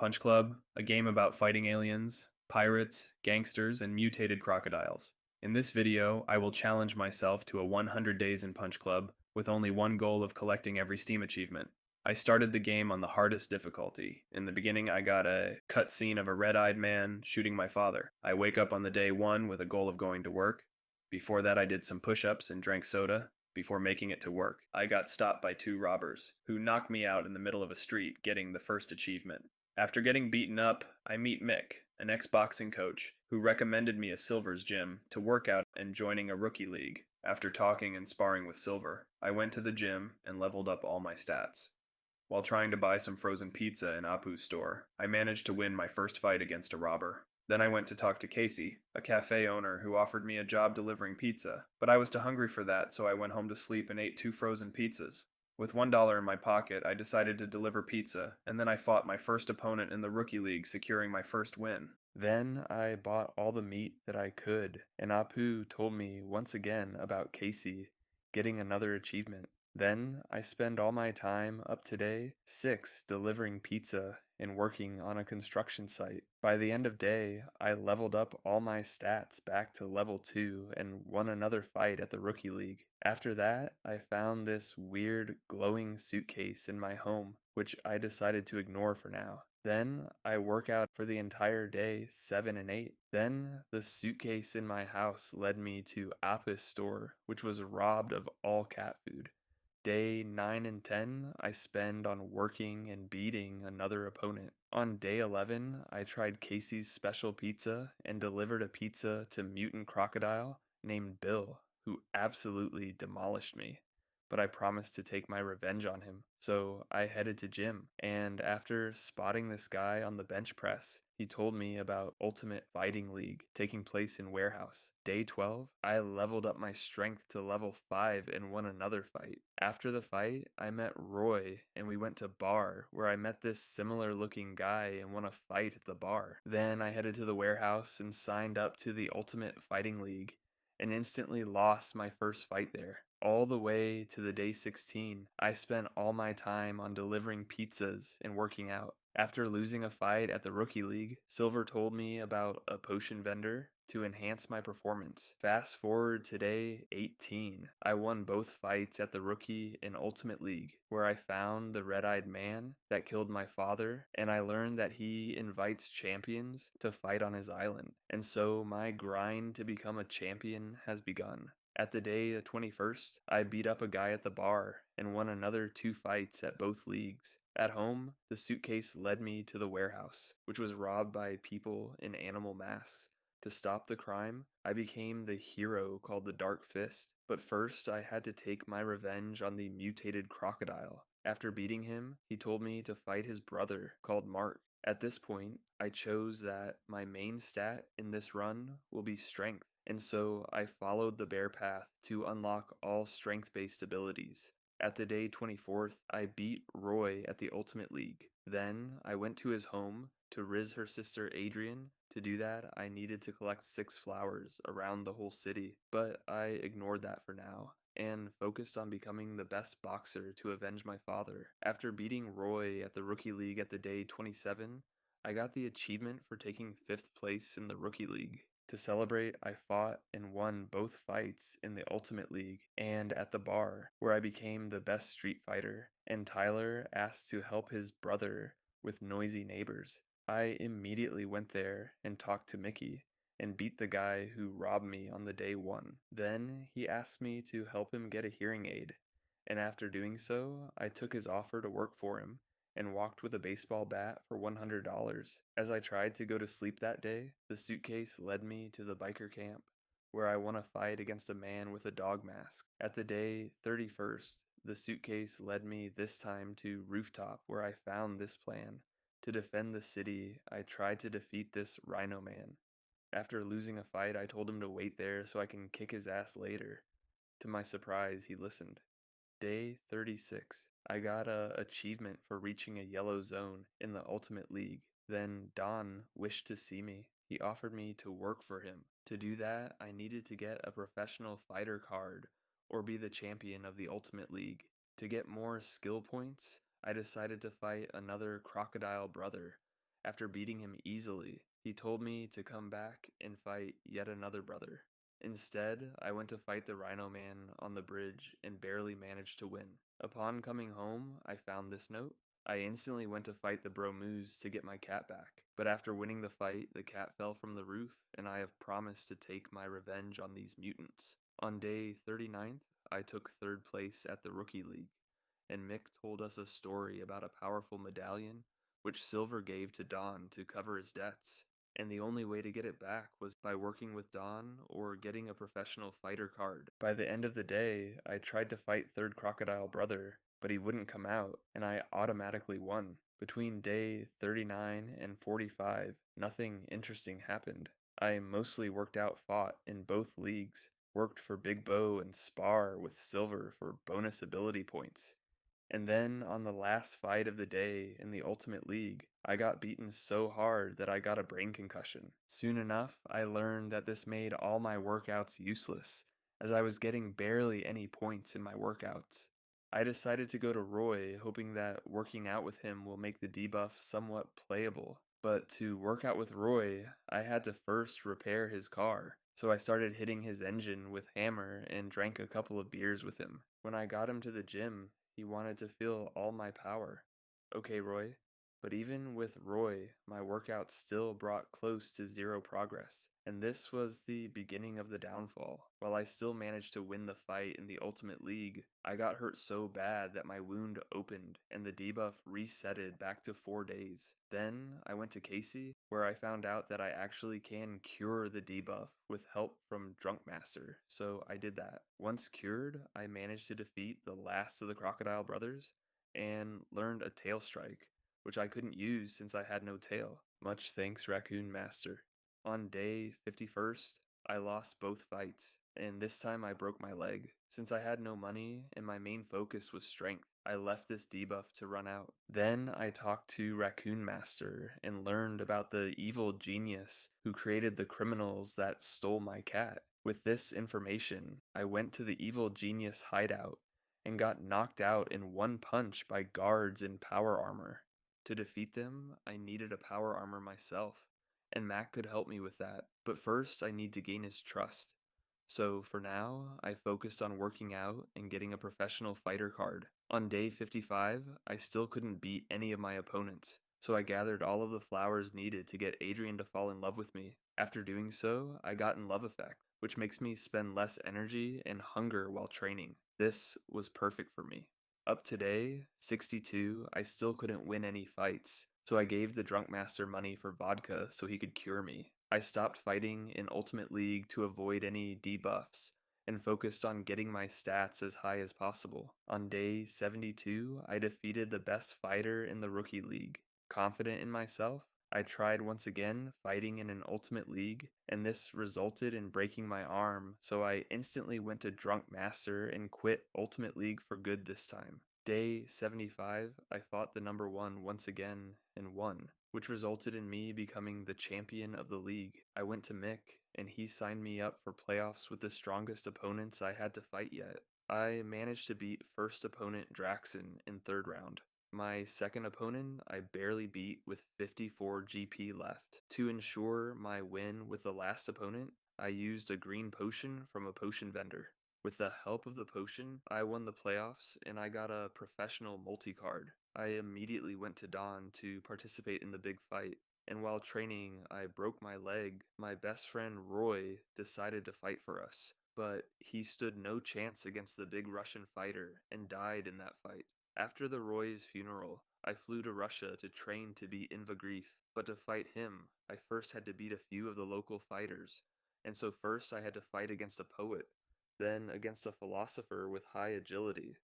Punch Club, a game about fighting aliens, pirates, gangsters, and mutated crocodiles. In this video, I will challenge myself to a 100 days in Punch Club with only one goal of collecting every Steam achievement. I started the game on the hardest difficulty. In the beginning, I got a cutscene of a red-eyed man shooting my father. I wake up on the day one with a goal of going to work. Before that, I did some push-ups and drank soda before making it to work. I got stopped by two robbers, who knocked me out in the middle of a street, getting the first achievement. After getting beaten up, I meet Mick, an ex-boxing coach, who recommended me a Silver's gym to work out and joining a rookie league. After talking and sparring with Silver, I went to the gym and leveled up all my stats. While trying to buy some frozen pizza in Apu's store, I managed to win my first fight against a robber. Then I went to talk to Casey, a cafe owner who offered me a job delivering pizza, but I was too hungry for that, so I went home to sleep and ate two frozen pizzas. With $1 in my pocket, I decided to deliver pizza, and then I fought my first opponent in the Rookie League, securing my first win. Then I bought all the meat that I could, and Apu told me once again about Casey getting another achievement. Then I spend all my time up to day 6 delivering pizza and working on a construction site. By the end of day, I leveled up all my stats back to level 2 and won another fight at the Rookie League. After that, I found this weird glowing suitcase in my home, which I decided to ignore for now. Then I work out for the entire day 7 and 8. Then the suitcase in my house led me to Apis store, which was robbed of all cat food. Day 9 and 10, I spend on working and beating another opponent. On day 11, I tried Casey's special pizza and delivered a pizza to Mutant Crocodile named Bill, who absolutely demolished me. But I promised to take my revenge on him, so I headed to gym. And after spotting this guy on the bench press, he told me about Ultimate Fighting League taking place in Warehouse. Day 12, I leveled up my strength to level 5 and won another fight. After the fight, I met Roy and we went to bar where I met this similar looking guy and won a fight at the bar. Then I headed to the warehouse and signed up to the Ultimate Fighting League and instantly lost my first fight there. All the way to the day 16, I spent all my time on delivering pizzas and working out. After losing a fight at the Rookie League, Silver told me about a potion vendor to enhance my performance. Fast forward to day 18, I won both fights at the Rookie and Ultimate League, where I found the red-eyed man that killed my father, and I learned that he invites champions to fight on his island. And so my grind to become a champion has begun. At the day the 21st, I beat up a guy at the bar and won another 2 fights at both leagues. At home, the suitcase led me to the warehouse, which was robbed by people in animal masks. To stop the crime, I became the hero called the Dark Fist, but first I had to take my revenge on the mutated crocodile. After beating him, he told me to fight his brother called Mark. At this point, I chose that my main stat in this run will be strength, and so I followed the bear path to unlock all strength-based abilities. At the day 24th, I beat Roy at the Ultimate League. Then I went to his home to Riz her sister Adrian. To do that, I needed to collect 6 flowers around the whole city, but I ignored that for now and focused on becoming the best boxer to avenge my father. After beating Roy at the Rookie League at the day 27, I got the achievement for taking 5th place in the Rookie League. To celebrate, I fought and won both fights in the Ultimate League and at the bar, where I became the best street fighter, and Tyler asked to help his brother with noisy neighbors. I immediately went there and talked to Mickey and beat the guy who robbed me on the day 1. Then he asked me to help him get a hearing aid, and after doing so, I took his offer to work for him and walked with a baseball bat for $100. As I tried to go to sleep that day, the suitcase led me to the biker camp, where I won a fight against a man with a dog mask. At the day 31st, the suitcase led me this time to Rooftop, where I found this plan. To defend the city, I tried to defeat this Rhino Man. After losing a fight, I told him to wait there so I can kick his ass later. To my surprise, he listened. Day 36. I got a achievement for reaching a yellow zone in the Ultimate League. Then Don wished to see me. He offered me to work for him. To do that, I needed to get a professional fighter card or be the champion of the Ultimate League. To get more skill points, I decided to fight another crocodile brother. After beating him easily, he told me to come back and fight yet another brother. Instead, I went to fight the Rhino Man on the bridge and barely managed to win. Upon coming home, I found this note. I instantly went to fight the Bro Moose to get my cat back, but after winning the fight, the cat fell from the roof, and I have promised to take my revenge on these mutants. On day 39th, I took third place at the Rookie League, and Mick told us a story about a powerful medallion which Silver gave to Don to cover his debts, and the only way to get it back was by working with Don or getting a professional fighter card. By the end of the day, I tried to fight Third Crocodile Brother, but he wouldn't come out, and I automatically won. Between day 39 and 45, nothing interesting happened. I mostly worked out fought in both leagues, worked for Big Bow and Spar with Silver for bonus ability points. And then on the last fight of the day in the Ultimate League, I got beaten so hard that I got a brain concussion. Soon enough, I learned that this made all my workouts useless, as I was getting barely any points in my workouts. I decided to go to Roy, hoping that working out with him will make the debuff somewhat playable. But to work out with Roy, I had to first repair his car. So I started hitting his engine with hammer and drank a couple of beers with him. When I got him to the gym, he wanted to feel all my power. Okay, Roy. But even with Roy, my workouts still brought close to zero progress, and this was the beginning of the downfall. While I still managed to win the fight in the Ultimate League, I got hurt so bad that my wound opened and the debuff resetted back to 4 days. Then I went to Casey, where I found out that I actually can cure the debuff with help from Drunk Master, so I did that. Once cured, I managed to defeat the last of the Crocodile Brothers and learned a tail strike, which I couldn't use since I had no tail. Much thanks, Raccoon Master. On day 51st, I lost both fights, and this time I broke my leg. Since I had no money and my main focus was strength, I left this debuff to run out. Then I talked to Raccoon Master and learned about the evil genius who created the criminals that stole my cat. With this information, I went to the evil genius hideout and got knocked out in one punch by guards in power armor. To defeat them, I needed a power armor myself, and Mac could help me with that, but first I need to gain his trust. So for now, I focused on working out and getting a professional fighter card. On day 55, I still couldn't beat any of my opponents, so I gathered all of the flowers needed to get Adrian to fall in love with me. After doing so, I got in Love Effect, which makes me spend less energy and hunger while training. This was perfect for me. Up to day 62, I still couldn't win any fights, so I gave the Drunk Master money for vodka so he could cure me. I stopped fighting in Ultimate League to avoid any debuffs and focused on getting my stats as high as possible. On day 72, I defeated the best fighter in the Rookie League. Confident in myself, I tried once again fighting in an Ultimate League, and this resulted in breaking my arm, so I instantly went to Drunk Master and quit Ultimate League for good this time. Day 75, I fought the number 1 once again and won, which resulted in me becoming the champion of the league. I went to Mick, and he signed me up for playoffs with the strongest opponents I had to fight yet. I managed to beat first opponent Draxon in third round. My second opponent I barely beat with 54 GP left. To ensure my win with the last opponent, I used a green potion from a potion vendor. With the help of the potion, I won the playoffs and I got a professional multi-card. I immediately went to Dawn to participate in the big fight, and while training, I broke my leg. My best friend Roy decided to fight for us, but he stood no chance against the big Russian fighter and died in that fight. After the Roy's funeral, I flew to Russia to train to beat Invagrief, but to fight him, I first had to beat a few of the local fighters, and so first I had to fight against a poet, then against a philosopher with high agility,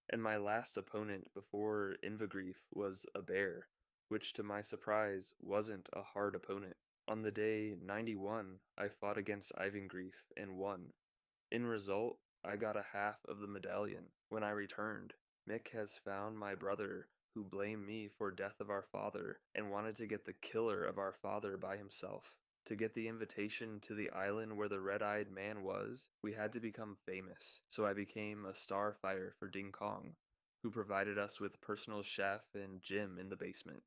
and my last opponent before Invagrief was a bear, which to my surprise wasn't a hard opponent. On the day 91, I fought against Ivangrief and won. In result, I got a half of the medallion. When I returned, Mick has found my brother who blamed me for death of our father and wanted to get the killer of our father by himself. To get the invitation to the island where the red-eyed man was, we had to become famous, so I became a starfighter for Ding Kong, who provided us with personal chef and gym in the basement.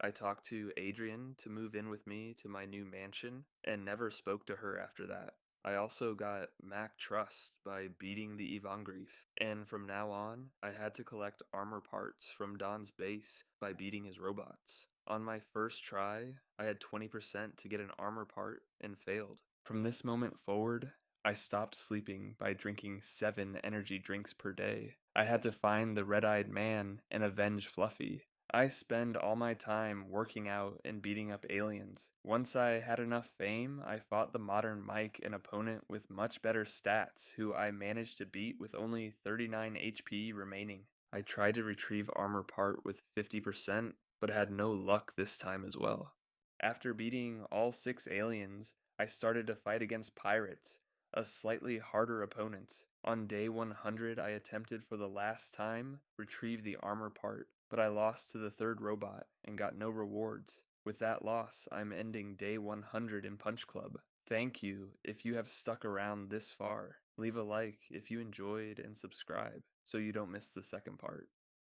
I talked to Adrian to move in with me to my new mansion and never spoke to her after that. I also got Mac Trust by beating the Evangrief, and from now on, I had to collect armor parts from Don's base by beating his robots. On my first try, I had 20% to get an armor part and failed. From this moment forward, I stopped sleeping by drinking 7 energy drinks per day. I had to find the red-eyed man and avenge Fluffy. I spend all my time working out and beating up aliens. Once I had enough fame, I fought the modern Mike, an opponent with much better stats, who I managed to beat with only 39 HP remaining. I tried to retrieve armor part with 50%, but had no luck this time as well. After beating all 6 aliens, I started to fight against pirates, a slightly harder opponent. On day 100, I attempted for the last time retrieve the armor part, but I lost to the third robot and got no rewards. With that loss, I'm ending day 100 in Punch Club. Thank you if you have stuck around this far. Leave a like if you enjoyed and subscribe so you don't miss the second part.